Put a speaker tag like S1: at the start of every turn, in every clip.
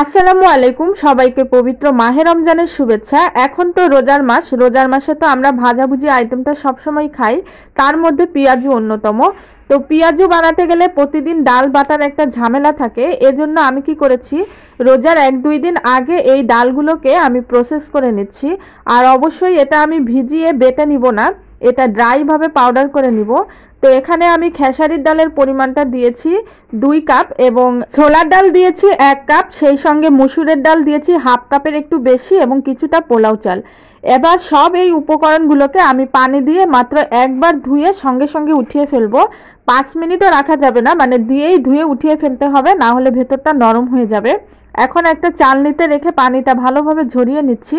S1: আসসালামু আলাইকুম সবাইকে পবিত্র মাহে রমজানের শুভেচ্ছা। এখন তো রোজার মাস, রোজার মাসে তো আমরা ভাজাভুজি আইটেমটা সবসময় খাই, তার মধ্যে পেঁয়াজু অন্যতম। তো পেঁয়াজু বানাতে গেলে প্রতিদিন ডাল বাটার একটা ঝামেলা থাকে, এজন্য আমি কি করেছি, রোজার 1-2 দিন আগে এই ডালগুলোকে আমি প্রসেস করে নিচ্ছি। আর অবশ্যই এটা আমি ভিজিয়ে বেটে নিব না, এটা ড্রাইভাবে পাউডার করে নিব। তো এখানে আমি খেসারির ডালের পরিমাণটা দিয়েছি 2 কাপ এবং ছোলার ডাল দিয়েছি 1 কাপ, সেই সঙ্গে মসুরের ডাল দিয়েছি হাফ কাপের একটু বেশি এবং কিছুটা পোলাও চাল। এবার সব এই উপকরণগুলোকে আমি পানি দিয়ে মাত্র একবার ধুয়ে সঙ্গে সঙ্গে উঠিয়ে ফেলবো। 5 মিনিটও রাখা যাবে না, মানে দিয়েই ধুয়ে উঠিয়ে ফেলতে হবে, না হলে ভেতরটা নরম হয়ে যাবে। এখন একটা চালনিতে রেখে পানিটা ভালোভাবে ঝরিয়ে নিচ্ছি।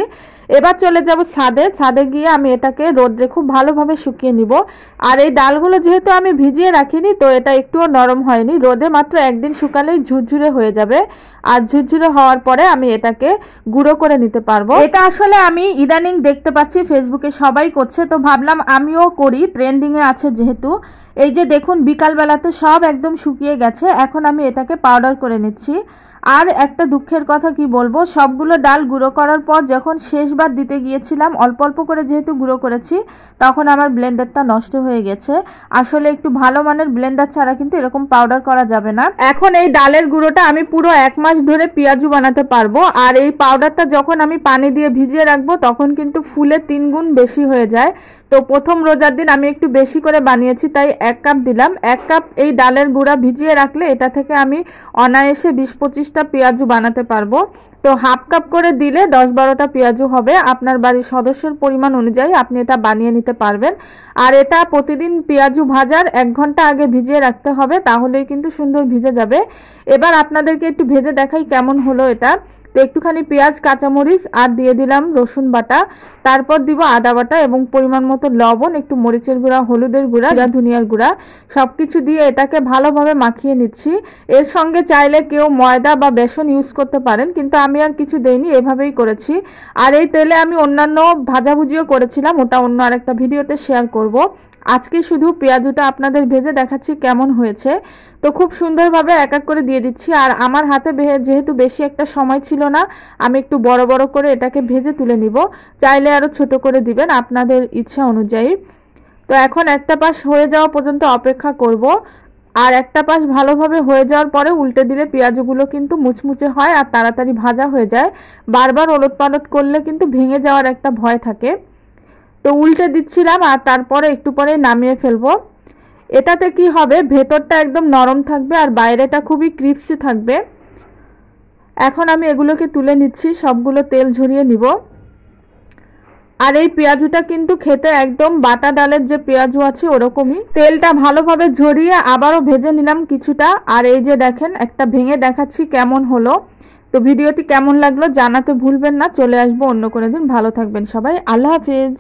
S1: এবার চলে যাব ছাদে, ছাদে গিয়ে আমি এটাকে রোদ্রে খুব ভালোভাবে শুকিয়ে নিব। আর এই ডালগুলো যেহেতু আমি ভিজিয়ে রাখিনি, তো এটা একটুও নরম হয়নি, রোদে মাত্র একদিন শুকালেই ঝুরঝুরে হয়ে যাবে। আর ঝুরঝুরে হওয়ার পরে আমি এটাকে গুঁড়ো করে নিতে পারবো। এটা আসলে আমি ইদানিং দেখতে পাচ্ছি ফেসবুকে সবাই করছে, তো ভাবলাম আমিও করি, ট্রেন্ডিংয়ে আছে যেহেতু। এই যে দেখুন বিকালবেলাতে সব একদম শুকিয়ে গেছে, এখন আমি এটাকে পাউডার করে নিচ্ছি। আর একটা দুঃখের কথা কি বলবো, সবগুলো ডাল গুঁড়ো করার পর যখন শেষবার দিতে গিয়েছিলাম, অল্প অল্প করে যেহেতু গুঁড়ো করেছি, তখন আমার ব্লেন্ডারটা নষ্ট হয়ে গেছে। আসলে একটু ভালো মানের ব্লেন্ডার ছাড়া কিন্তু এরকম পাউডার করা যাবে না। এখন এই ডালের গুঁড়োটা আমি পুরো 1 মাস ধরে পেঁয়াজু বানাতে পারবো। আর এই পাউডারটা যখন আমি পানি দিয়ে ভিজিয়ে রাখবো, তখন কিন্তু ফুলে 3 গুণ বেশি হয়ে যায়। তো প্রথম রোজার দিন আমি একটু বেশি করে বানিয়েছি, তাই 1 কাপ দিলাম। 1 কাপ এই ডালের গুঁড়া ভিজিয়ে রাখলে এটা থেকে আমি অনায়াসে 20-25টা পেঁয়াজু বানাতে পারবো। তো হাফ কাপ করে দিলে 10-12টা পেঁয়াজু হবে। আপনার বাড়ির সদস্যের পরিমাণ অনুযায়ী আপনি এটা বানিয়ে নিতে পারবেন। আর এটা প্রতিদিন পেঁয়াজু ভাজার 1 ঘন্টা আগে ভিজিয়ে রাখতে হবে, তাহলেই কিন্তু সুন্দর ভিজে যাবে। এবার আপনাদেরকে একটু ভেজে দেখাই কেমন হলো এটা। তো একটুখানি পেঁয়াজ, কাঁচামরিচ আর দিয়ে দিলাম রসুন বাটা, তারপর দিব আদা বাটা এবং পরিমাণ মতো লবণ, একটু মরিচের গুঁড়া, হলুদের গুঁড়া, ধনিয়ার গুঁড়া, সবকিছু দিয়ে এটাকে ভালোভাবে মাখিয়ে নিচ্ছি। এর সঙ্গে চাইলে কেউ ময়দা বা বেসন ইউজ করতে পারেন, কিন্তু আমি আর কিছু দেইনি, এভাবেই করেছি। আর এই তেলে আমি অন্যান্য ভাজাভুজিও করেছিলাম, ওটা অন্য আরেকটা ভিডিওতে শেয়ার করব। আজকে শুধু পেঁয়াজুটা আপনাদের ভেজে দেখাচ্ছি কেমন হয়েছে। তো খুব সুন্দরভাবে এক এক করে দিয়ে দিচ্ছি। আর আমার হাতে যেহেতু বেশি একটা সময় ছিল না, আমি একটু বড় বড় করে এটাকে ভেজে তুলে নিব। চাইলে আরও ছোট করে দিবেন আপনাদের ইচ্ছা অনুযায়ী। তো এখন একটা পাশ হয়ে যাওয়া পর্যন্ত অপেক্ষা করব। আর একটা পাশ ভালোভাবে হয়ে যাওয়ার পরে উল্টে দিলে পেঁয়াজগুলো কিন্তু মুচমুচে হয় আর তাড়াতাড়ি ভাজা হয়ে যায়। বারবার ওলট পালট করলে কিন্তু ভেঙে যাওয়ার একটা ভয় থাকে। তো উল্টে দিচ্ছিলাম আর তারপরে একটু পরে নামিয়ে ফেলবো। এটাতে কি হবে, ভেতরটা একদম নরম থাকবে আর বাইরেটা খুবই ক্রিপসি থাকবে। এখন আমি এগুলোকে তুলে নিচ্ছি, সবগুলো তেল ঝরিয়ে নিব। আর এই পেঁয়াজুটা কিন্তু খেতে একদম বাটা ডালের যে পেঁয়াজু আছে ওরকমই। তেলটা ভালোভাবে ঝরিয়ে আবারও ভেজে নিলাম কিছুটা। আর এই যে দেখেন, একটা ভেঙে দেখাচ্ছি কেমন হলো। তো ভিডিওটি কেমন লাগলো জানাতে ভুলবেন না। চলে আসবো অন্য কোনো দিন। ভালো থাকবেন সবাই, আল্লাহ হাফিজ।